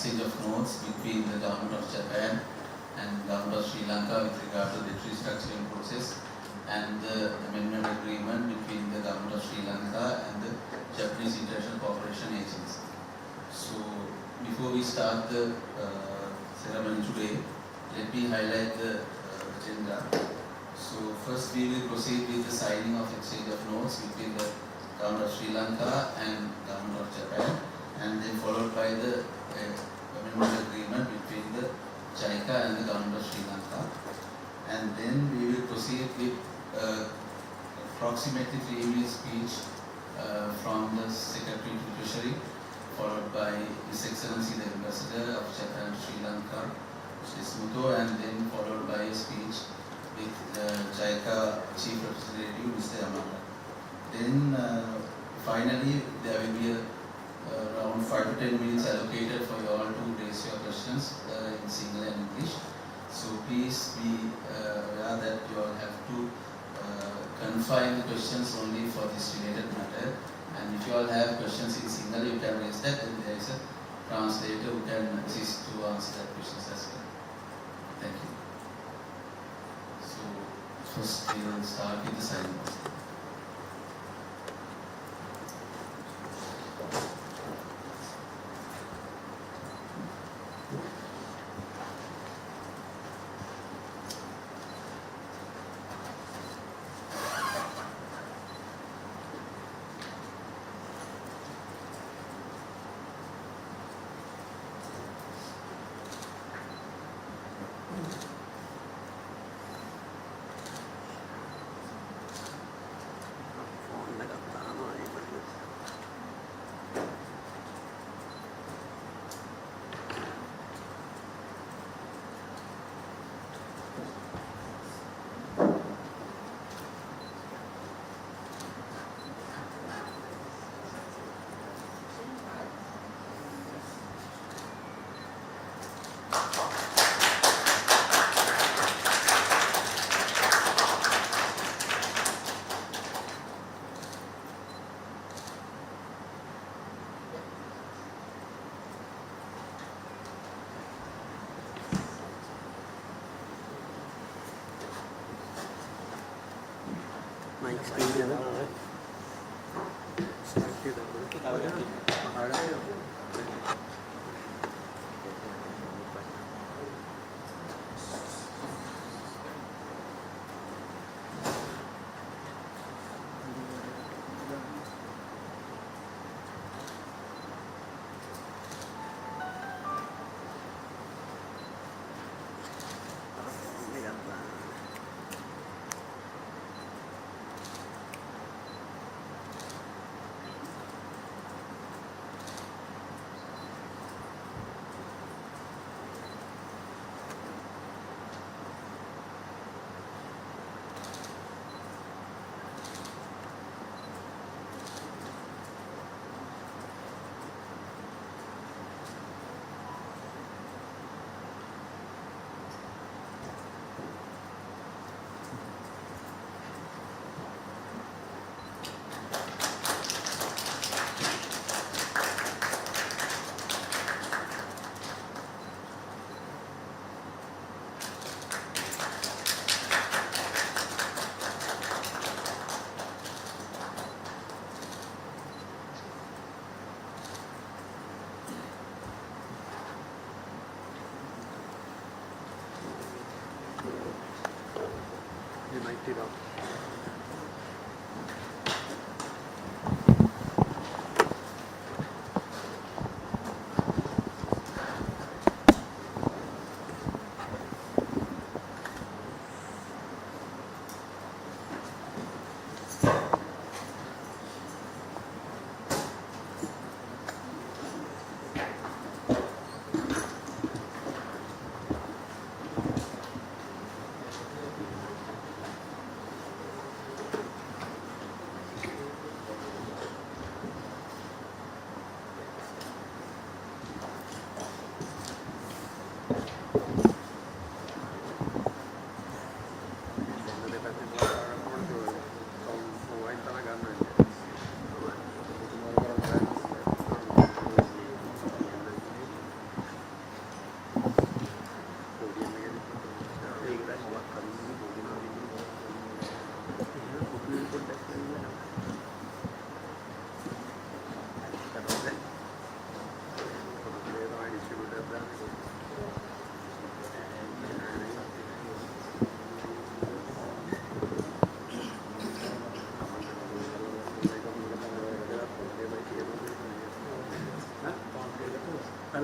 exchange of notes between the government of Japan and government of Sri Lanka with regard to the restructuring process, and the amendment agreement between the government of Sri Lanka and the Japanese International Cooperation Agency. So before we start the ceremony today, let me highlight the agenda. So first we will proceed with the signing of exchange of notes between the government of Sri Lanka and government of Japan, and then followed by the amendment agreement between the JICA and the government of Sri Lanka. And then we will proceed with approximately 3-minute speech from the Secretary to Treasury, followed by His Excellency the Ambassador of Japan to Sri Lanka, Mr. Smuto, and then followed by a speech with JICA Chief Representative, Mr. Yamada. Then finally there will be around 5 to 10 minutes allocated for you all to raise your questions in Sinhala and English. So please be aware that you all have to confine the questions only for this related matter. And if you all have questions in Sinhala, you can raise that, and there is a translator who can assist to answer that questions as well. Thank you. So first we will start with the signing.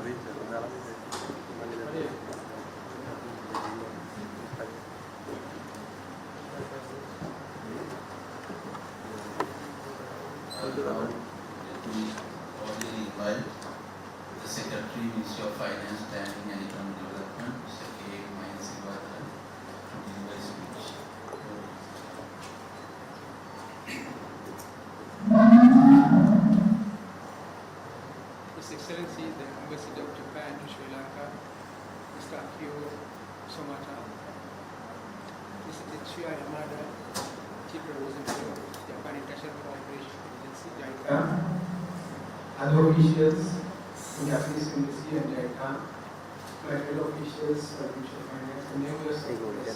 Now, let me formally invite the Secretary, Ministry of Finance, Planning and Economic Development, Mr. K. Silvathran, to deliver his speech. His Excellency, the Ambassador of Japan to Sri Lanka, Mr. Akio Somata, Mr. Tetsuya Yamada, Chief Representative of Japan International Cooperation Agency, JICA, other officials in Japanese Embassy and JICA, my fellow officials for Ministry of Finance and members of Congress.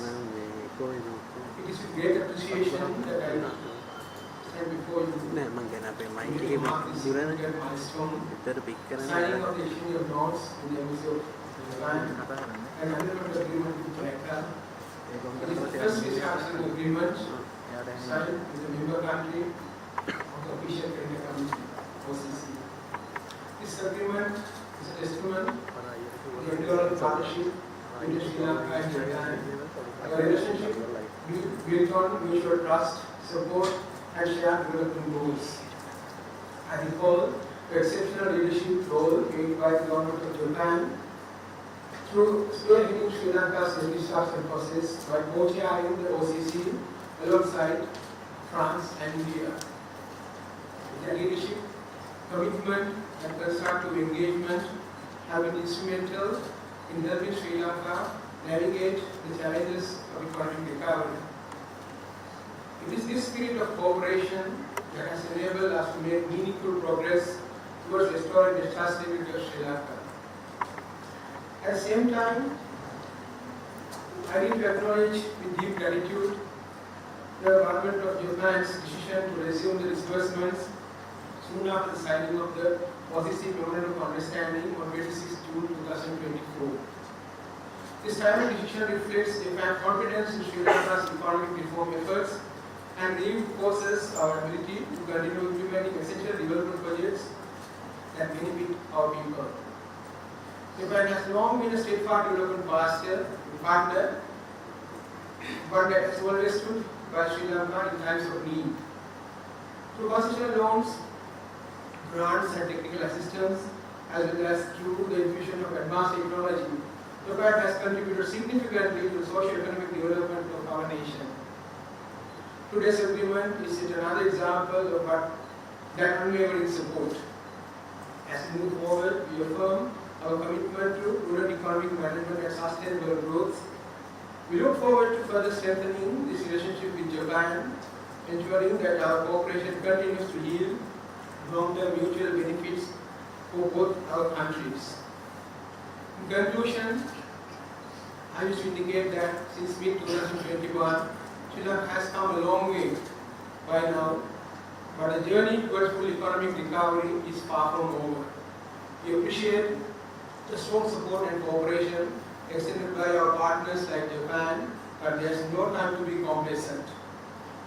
It is with great appreciation that I stand before you to mark this significant milestone, signing of the exchange of notes in the Embassy of Japan and amendment agreement with JICA. It is the first restructuring agreement signed with the member country of the Official Credit Committee, OCC. This agreement is a testament to the enduring partnership between Sri Lanka and Japan, a relationship built on mutual trust, support, and shared development goals. I recall the exceptional leadership role played by the government of Japan through spearheading Sri Lanka's restructuring process by co-chairing the OCC alongside France and India. Their leadership, commitment, and constructive engagement have been instrumental in helping Sri Lanka navigate the challenges of economic recovery. It is this spirit of cooperation that has enabled us to make meaningful progress towards restoring the stability of Sri Lanka. At the same time, I need to acknowledge with deep gratitude the government of Japan's decision to resume the disbursements soon after the signing of the OCC Memorandum of Understanding on 26 June 2024. This timely decision reflects Japan's confidence in Sri Lanka's economic reform efforts and reinforces our ability to continue implementing essential development projects that benefit our people. Japan has long been a steadfast development partner, but that has always stood by Sri Lanka in times of need. Through concessional loans, grants and technical assistance, as well as through the infusion of advanced technology, Japan has contributed significantly to the socio-economic development of our nation. Today's agreement is yet another example of that unwavering support. As we move forward, we affirm our commitment to rural economic management and sustainable growth. We look forward to further strengthening this relationship with Japan, ensuring that our cooperation continues to yield long-term mutual benefits for both our countries. In conclusion, I wish to indicate that since mid-2021, Sri Lanka has come a long way by now, but the journey towards full economic recovery is far from over. We appreciate the strong support and cooperation extended by our partners like Japan, but there is no time to be complacent.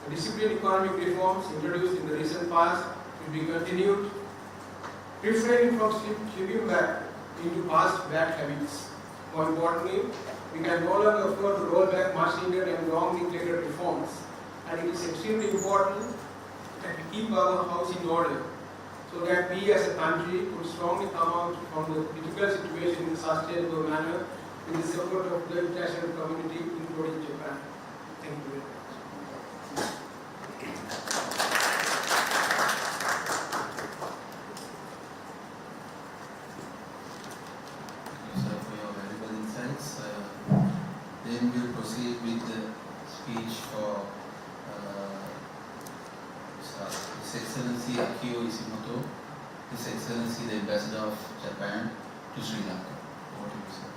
The disciplined economic reforms introduced in the recent past will be continued, refraining from slipping back into past bad habits. More importantly, we can no longer afford to roll back much needed and long neglected reforms, and it is extremely important that we keep our house in order so that we as a country could strongly come out from the difficult situation in a sustainable manner with the support of the international community, including Japan. Thank you very much. Then we'll proceed with the speech for His Excellency Akio Ishimoto, His Excellency the Ambassador of Japan to Sri Lanka. Over to you, sir.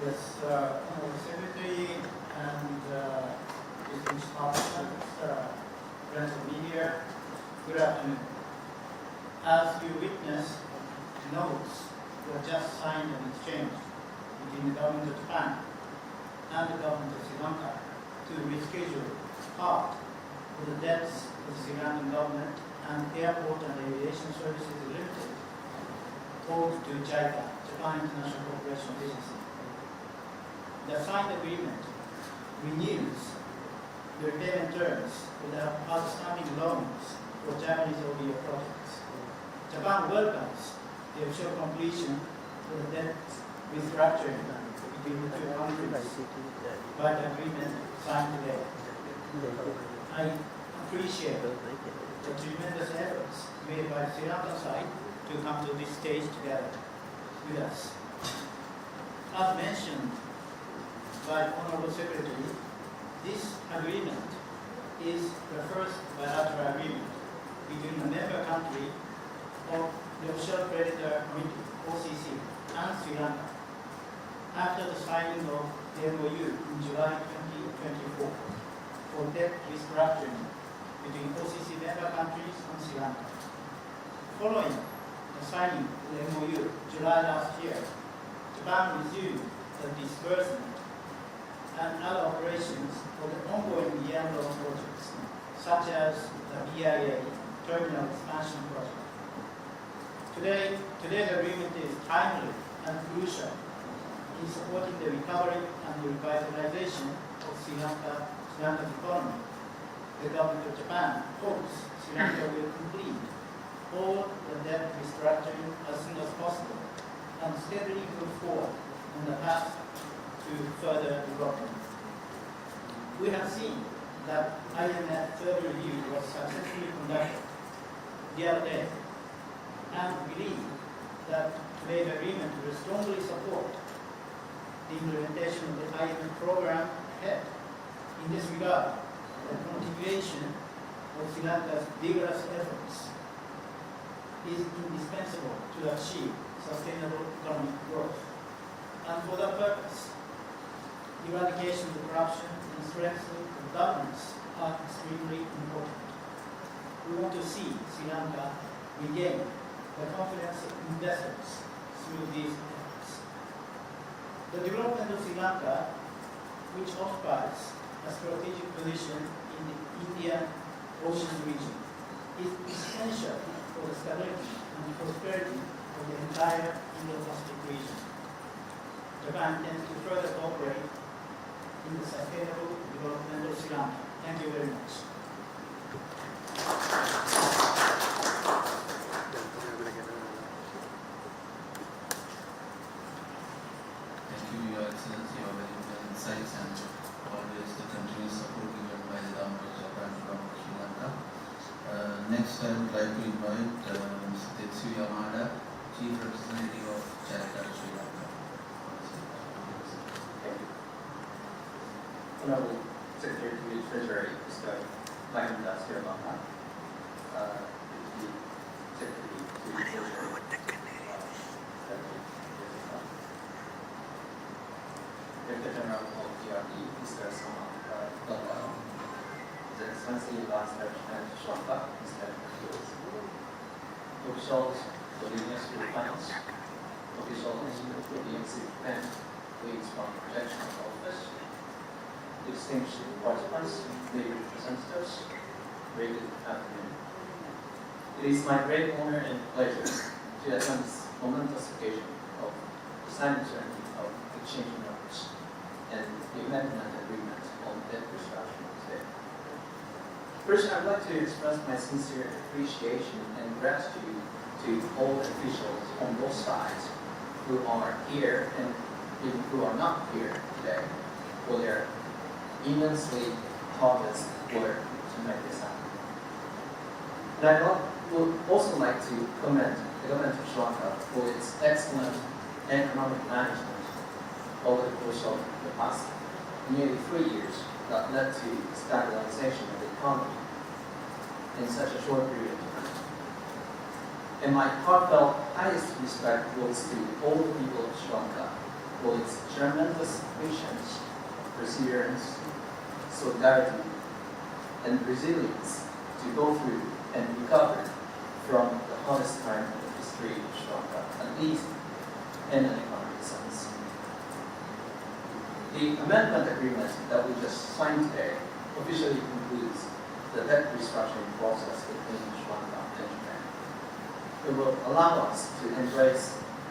Yes, Secretary and distinguished officers, friends of media, good afternoon. As you witnessed, notes were just signed and exchanged between the government of Japan and the government of Sri Lanka to reschedule part of the debts of the Sri Lankan government and airport and aviation services limited owed to JICA, Japan International Cooperation Agency. The signed agreement renews the repayment terms for the outstanding loans for Japanese OBO projects. Japan welcomes the official completion of the debt restructuring between the two countries by the agreement signed today. I appreciate the tremendous efforts made by the Sri Lankan side to come to this stage together with us. As mentioned by Honorable Secretary, this agreement is the first bilateral agreement between the member country of the Official Creditor Committee, OCC, and Sri Lanka after the signing of the MOU in July 2024 for debt restructuring between OCC member countries and Sri Lanka. Following the signing of the MOU July last year, Japan resumed the disbursement and other operations for the ongoing yen loan projects, such as the BIA terminal expansion project. Today's agreement is timely and crucial in supporting the recovery and the revitalization of Sri Lanka's economy. The government of Japan hopes Sri Lanka will complete all the debt restructuring as soon as possible and steadily move forward on the path to further development. We have seen that IMF third review was successfully conducted the other day, and believe that today's agreement will strongly support the implementation of the IMF program ahead. In this regard, the continuation of Sri Lanka's vigorous efforts is indispensable to achieve sustainable economic growth. And for that purpose, eradication of corruption and strengthening of governance are extremely important. We want to see Sri Lanka regain the confidence of investors through these efforts. The development of Sri Lanka, which occupies a strategic position in the Indian Ocean region, is essential for the stability and prosperity of the entire Indo-Pacific region. Japan intends to further cooperate in the sustainable development of Sri Lanka. Thank you very much. Thank you, Your Excellency, your valuable insights and always the continuous support given by the government of Japan from Sri Lanka. Next, I would like to invite Mr. Tetsu Yamada, Chief Representative of JICA Sri Lanka. Thank you. Honorable Secretary to the Treasury, Mr. Lanka, Sri Lanka. Secretary to the Treasury. Director General of DRD, Mr. Samantha, His Excellency Last Lieutenant Sri Lanka, Mr. Officials of the Ministry of Finance, officials of the Ministry of Defense, colleagues from the Protection Office, distinguished participants, lady representatives, very good afternoon. It is my great honor and pleasure to attend this momentous occasion of the signing ceremony of exchanging notes and the amendment agreement on debt restructuring today. First, I would like to express my sincere appreciation and gratitude to all officials on both sides who are here and even who are not here today for their immensely tireless work to make this happen. And I would also like to commend the government of Sri Lanka for its excellent economic management over the course of the past nearly 3 years that led to stabilization of the economy in such a short period of time. And my heartfelt highest respect goes to all the people of Sri Lanka for its tremendous patience, perseverance, solidarity, and resilience to go through and recover from the hardest time in the history of Sri Lanka, at least in an economic sense. The amendment agreement that we just signed today officially concludes the debt restructuring process between Sri Lanka and Japan. It will allow us to embrace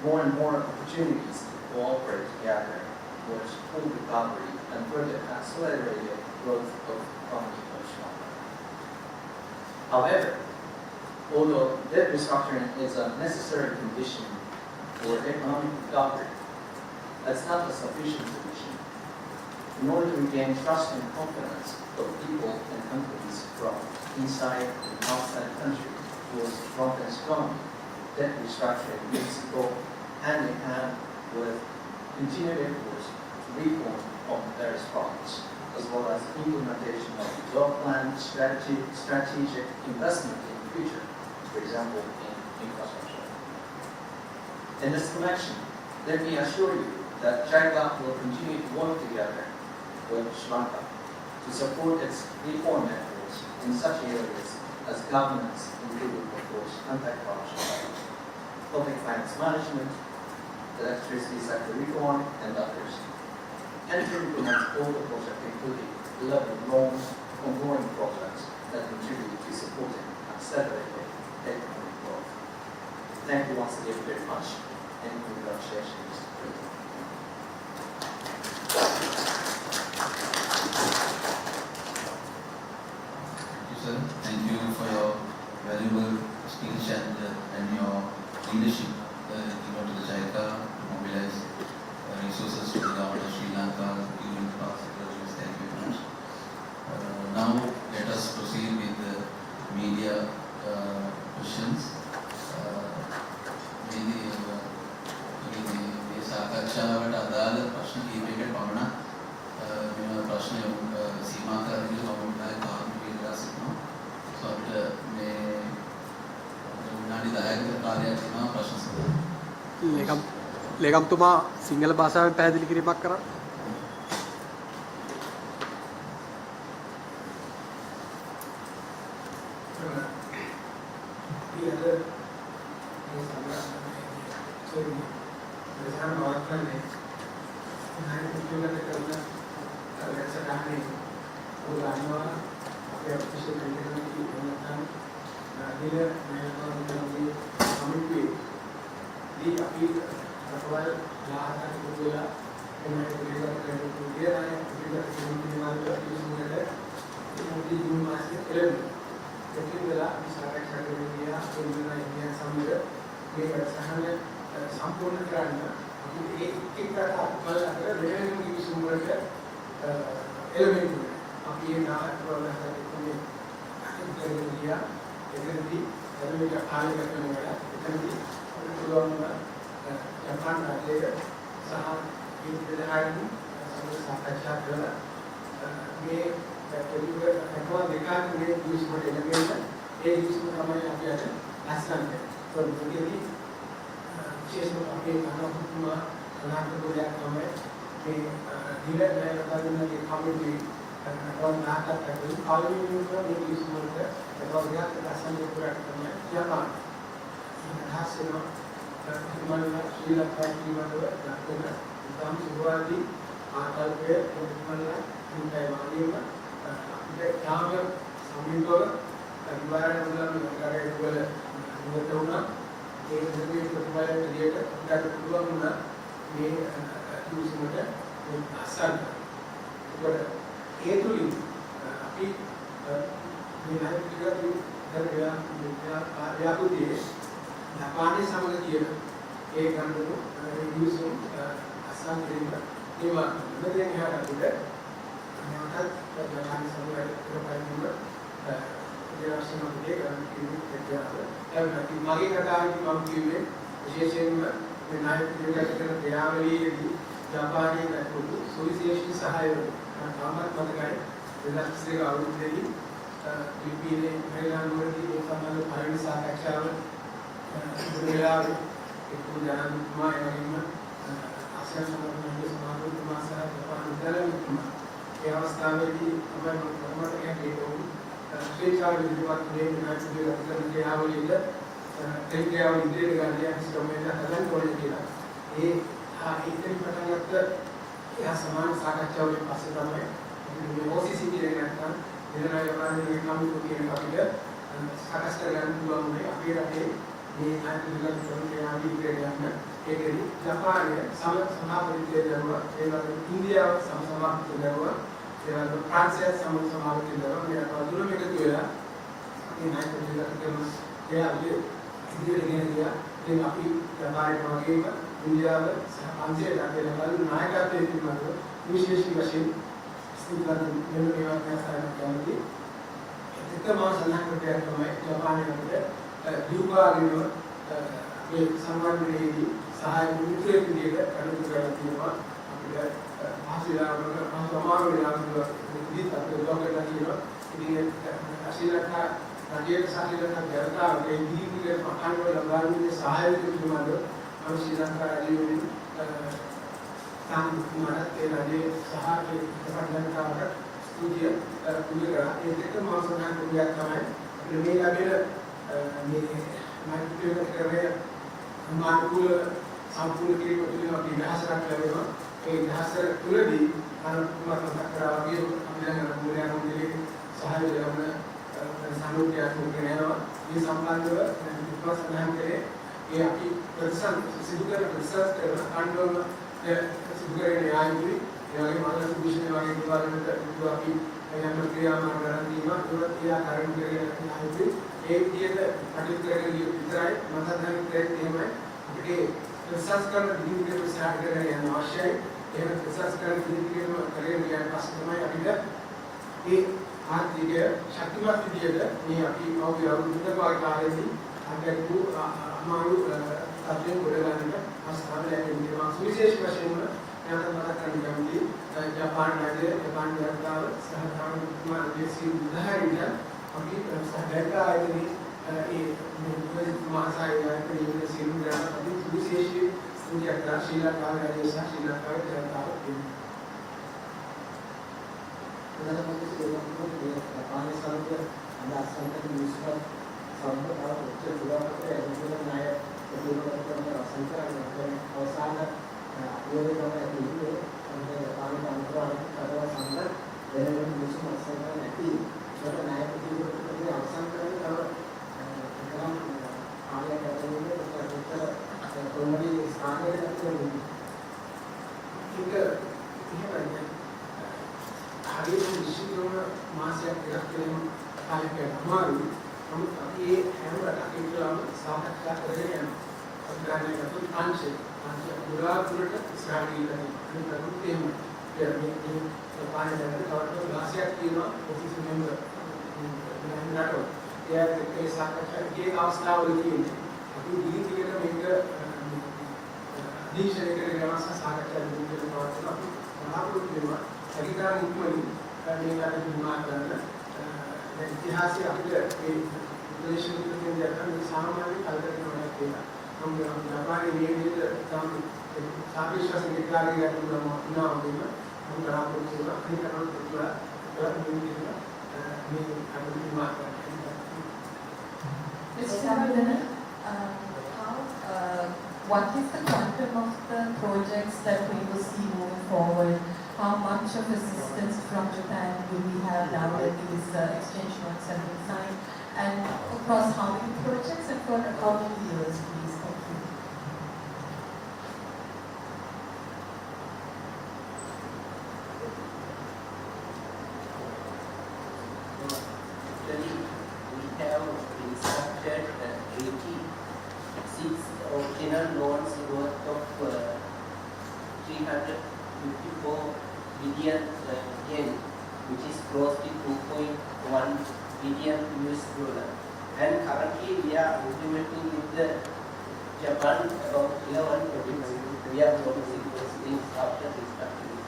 more and more opportunities to cooperate together towards full recovery and further accelerate the growth of economy of Sri Lanka. However, although debt restructuring is a necessary condition for economic recovery, that's not a sufficient solution. In order to regain trust and confidence of people and companies from inside and outside the country towards a stronger economy, debt restructuring needs to go hand in hand with continued efforts to reform of various fronts, as well as implementation of job plan, strategic investment in the future, for example, in infrastructure. In this connection, let me assure you that JICA will continue to work together with Sri Lanka to support its reform efforts in such areas as governance, including, of course, anti-corruption, public finance management, electricity sector reform, and others, and to implement all the projects, including 11 ongoing projects that contribute to supporting accelerating economic growth. Thank you once again very much, and congratulations. Thank you for your valuable speech and your leadership given to the JICA to mobilize resources to the government of Sri Lanka during the past years. Thank you very much. Now let us proceed with the media questions. මේ සාකච්ඡාවට අදාළ ප්‍රශ්න කිහිපයකට පමණ මේ ප්‍රශ්න සීමා කරගෙන කවුරුන්ටයි කාර්මික වේදනා සිටිනවා. සොට මේ විනාඩි 10ක කාලයක් තියෙනවා ප්‍රශ්න සඳහා. ලේකම්තුමා සිංහල භාෂාවෙන් පැහැදිලි කිරීමක් කරන්න. මේ අන්තිමට කරන්නේ කියන්නේ ඒකෙදි ජපානයේ සමාපරිත්‍ය දරුවා ඒ වගේම ඉන්දියාව සමාපරිත්‍ය දරුවා ඒ වගේම ප්‍රාන්සිය සමාපරිත්‍ය දරුවා මේ අතුරුම එකතු වෙලා මේ නායකතුලා කරන ඒ අපි ඉදිරියට ගෙන ගියා. ඉතින් අපි ජපානයේ වගේම ඉන්දියාව සහ ප්‍රාන්සිය රටේ බලන නායකත්වයේ පිළිබඳව විශේෂ වශයෙන් ස්ථිරව මෙන්න මේවා ප්‍රසාරණය කරන්නේ. එකම සඳහන් කරලා තමයි ජපානයේ අපිට දීපාවලිව මේ සම්මානයේදී සහාය මුද්‍රේ විදිහට කටයුතු කරලා තියෙනවා. අපිට පහසුලාමක සමාවෙලාමක විදිහට අපිට ලෝකෙට තියෙනවා. ඉතින් අශීලතා රජයේ සාහිලතා ජනතාවගේ දීපිකේ මහානව ලබාගන්නේ සහාය පිළිබඳව අනුශීලතා රජයේ සම්මානත් ඒ රජයේ සහාය ප්‍රබන්ධකාරක ස්තුතිය පුදුරා ඒකක මාසනා කුලියක් තමයි මේ ලැබෙන මේ මානසික කරේ මානකුල සම්පූර්ණ කිරීම තුළින් අපි විහසරක් ලැබෙනවා. ඒ විහසර තුළදී අනුකම්පා කරනවා වගේ අපිට මූල්‍යයන්ගේ සහාය ලැබෙන සම්මුතියක් වෙනවා. මේ සම්බන්ධව විපස්සනා කරේ ඒ අපි සිදු කරන ප්‍රසස් කරන අන්ඩෝම සිදු කරගෙන ආයුයි ඒ වගේම අලස විශ්න වගේ දේවල් අපි යම් ක්‍රියාමාර්ග කරන් දීම ඒවත් ඒ ආකාරයෙන් කරගෙන ආයුයි ඒ විදිහට කටයුතු කරගෙන විතරයි මම හිතන්නේ එහෙමයි අපිට ප්‍රසස් කරන දිවිගේ ප්‍රසාර කරගෙන යන අවශ්‍යයි. එහෙම ප්‍රසස් කරන දිවිගේම කරගෙන යන පස්සේ තමයි අපිට ඒ ආර්ථික ශක්තිමත් විදිහට මේ අපි අවුරුදු අවුරුද්දක කාලෙදී අගටු අමාරු තත්ත්වයන් ගොඩ ගන්නට අවස්ථාව ලැබෙනවා. විශේෂ වශයෙන්ම නැවත මතක් කරගන්න කැමති ජපාන් රජය ජපාන් ජනතාව සහකාරීත්වය දේශීය උදාහරණයක් අපි සහකාරී ආයතනයේ ඒ මහාසායකයන්ගේ සිරුරා අපි විශේෂ සුජාත ශ්‍රී ලංකාවේ රජය සහ ශ්‍රී ලංකාවේ ජනතාව Japanese culture and that's something useful. Sampai ucap juga pakai education naik kedua kita sangat awasana ini kami ini sampai Jepang antara ada sangat dengan musuh masalah nanti kita naik kedua kita awasana kalau dalam area katanya kita kembali sekarang kita juga ini banyak hari ini disitu masih ada yang ada kemarin हम ये हम रखा के हम साथ का कर रहे हैं और गाने का तो पांच पूरा पूरा स्टार्ट किया है हम करते हैं फिर ये पानी डालकर और तो गासिया की ना ऑफिस में नाटो या के साथ का ये अवस्था होती है अभी धीरे धीरे ना मेरे दीक्षा लेकर गया सा साथ का जो बात ना आप लोग जो अधिकार मुक्ति मेरा जो दिमाग करना इतिहास से अपने प्रदेश में जाकर सामान्य कालगण होना चाहिए हम जापानी नियमित काम सापेक्ष संगीतकार या ना होगा हम ग्राम को सेवा अपनी करना थोड़ा थोड़ा नियमित में अपनी बात what is the quantum of the projects that we will see moving forward? How much of assistance from Japan do we have now that these exchange notes have been signed? And across how many projects and for how many years, please? Thank you. Actually, we have instructed 86 original loans worth of 354 billion yen, which is close to 2.1 billion US dollar. And currently we are implementing with the Japan about 11 projects. We are promising those things after restructuring.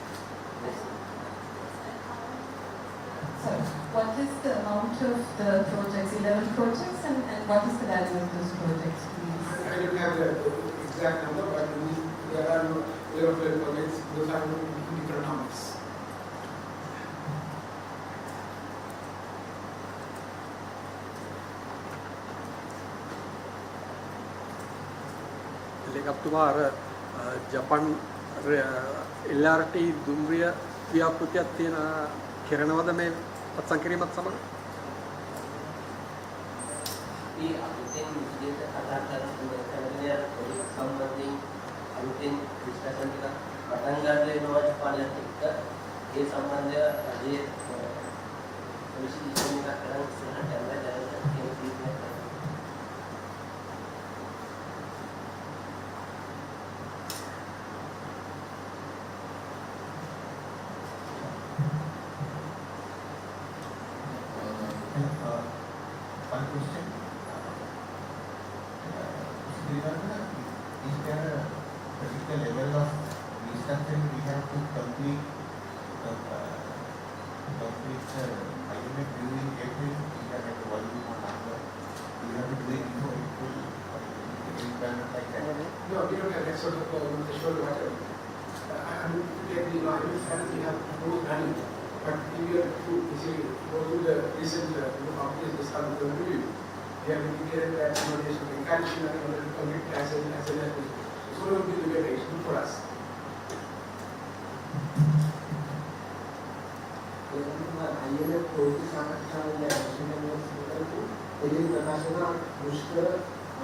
So, what is the amount of the projects, 11 projects, and what is the value of those projects, please? I don't have the exact number, but there are 11 projects, those are different numbers. ලේකම්තුමා අර ජපන් LRT දුම්රිය ව්‍යාපෘතියක් තියෙන කරනවද මේ අත්සන් කිරීමත් සමග? We අලුතෙන් විදිහට කතා කරන කැලණිය පොලිස් සම්බන්ධයෙන් අලුතෙන් ඩිස්කෂන් එකක් පටන් ගන්න වෙනවා පාලනත් එක්ක ඒ සම්බන්ධය රජයේ පොලිස් ඩිසිෂන් එකක් කරන් ඉස්සරහට යනවා දැනට කියන කීපයක් කරනවා. One question. Derana, is there a particular level of restructuring we have to complete IMF during April? We have a volume or number. We have to do it before April or requirement like that. No, we don't have that sort of threshold matter. I mean, like the IMF funds, we have no money. But if you have to basically go to the recent companies discount review, they have indicated that accommodation and encouragement in order to commit as a level. So it will be the way it's good for us. IMF policy සාකච්ඡාවේ ඇවිල්ලා ඉන්නකොට එදින ප්‍රකාශ කරන දුෂ්කර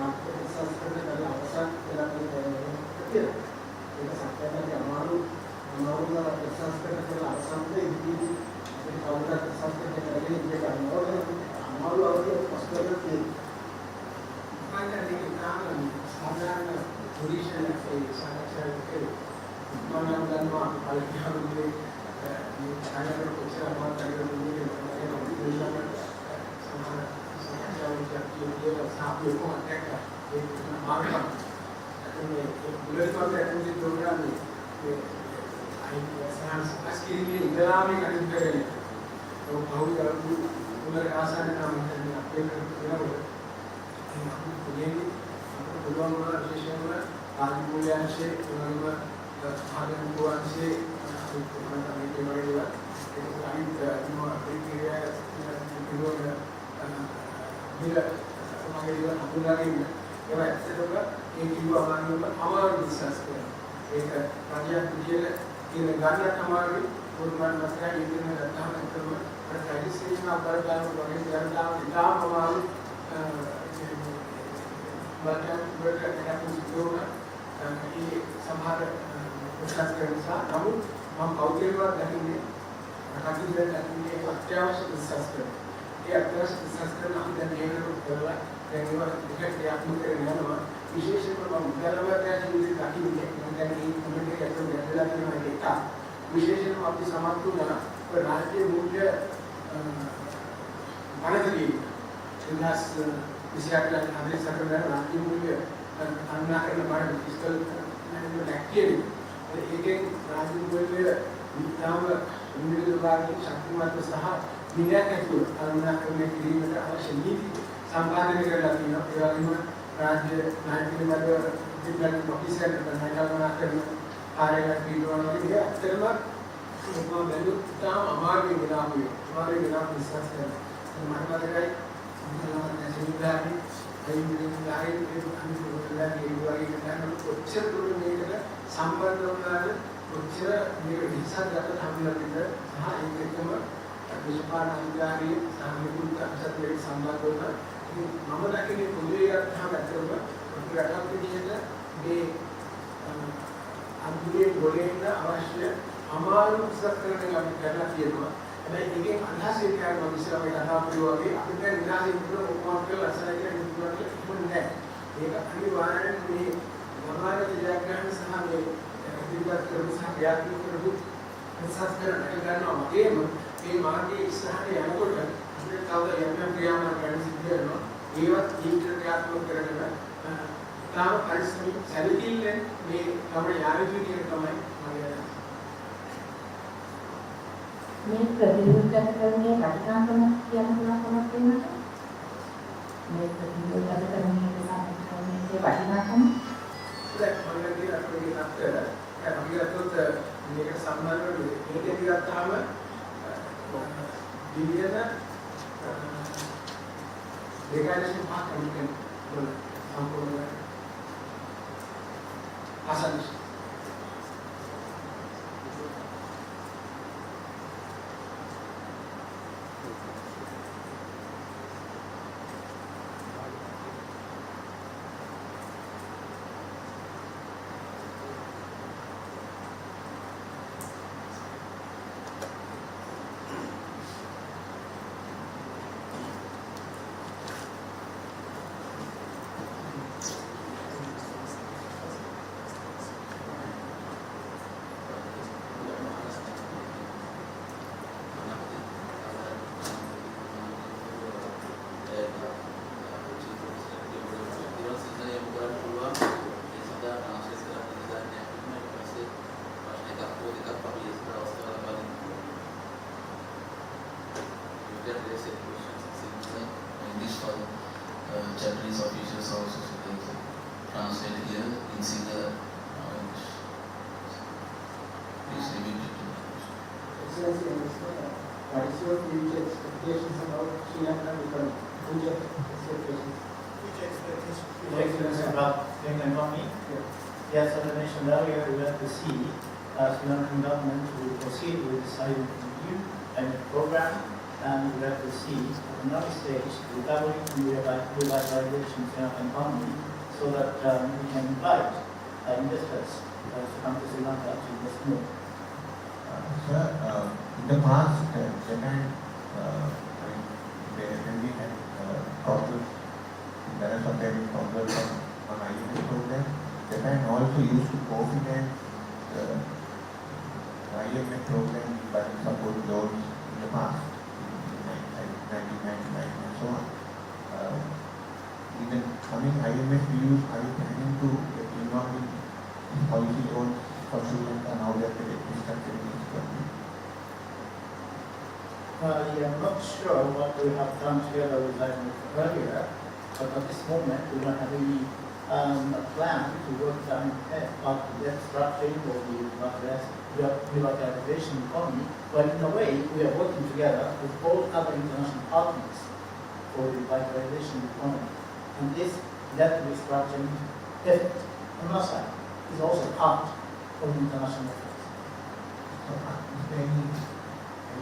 ආර්ථික සංස්කරණ කරලා අවසන් වෙලා තියෙනවා. ඒක සත්‍යයෙන් අමාරු සංස්කරණ කරලා අවසන් වෙද්දී අපේ කවුරුත් සංස්කරණය කරගෙන ඉන්න අමාරු අවධියක් පස්කරලා තියෙනවා. I think සාමාන්‍ය පොලිසියෙන් ඒ සාකච්ඡාවේ මම දන්නවා අල්පියුගේ මේ ආයතන කොච්චර අමාරු කරගෙන ඉන්නේ situations. It's in English for Japanese officials also, so they can translate here in single English. Please limit it to Excellency, what is your future expectations about Sri Lanka becoming future expectations? Future expectations about the economy? Yes, as I mentioned earlier, we have to see Sri Lankan government will proceed with the silent review and program, and we have to see at another stage recovery and revitalization of Sri Lankan economy, so that we can invite investors to come to Sri Lanka to invest more. Sir, in the past, Japan, when we had problems, there are sometimes problems on IMF program, Japan also used to co-finance IMF program by support loans in the past, in 1999 and so on. In the coming IMF views, are you planning to get involved in policy loans for Sri Lanka now that the restructuring is complete? I'm not sure what we have done together with IMF earlier, but at this moment we don't have any plan to work down about the debt structuring or the revitalization economy. But in a way, we are working together with all other international partners for the revitalization economy. And this debt restructuring effort on our side is also part of the international efforts. So, is there any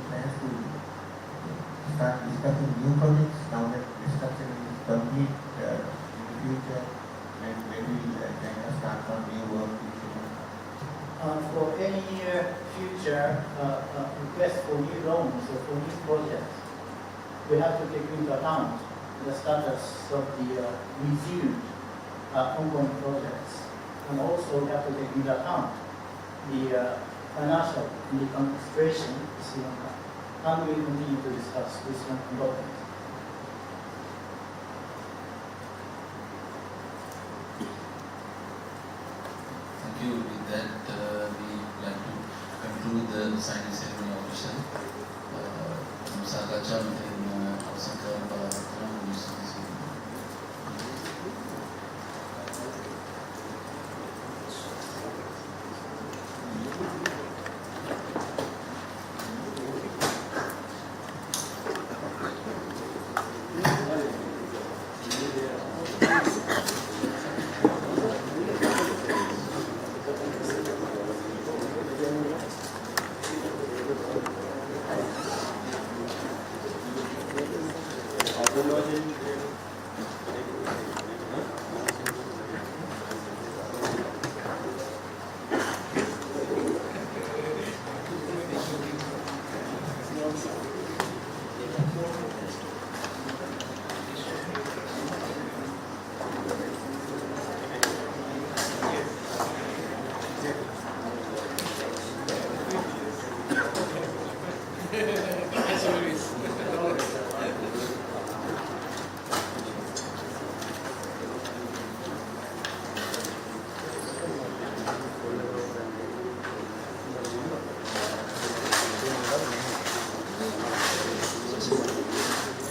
plans to start discussing new projects now that restructuring is complete in the future, and maybe can start on new work in Sri Lanka? For any future request for new loans or for new projects, we have to take into account the status of the resumed ongoing projects, and also we have to take into account the financial and economic situation of Sri Lanka, and we will continue to discuss with Sri Lankan government. Thank you. With that, we like to conclude the signing ceremony officially. Sakacam in Lanka.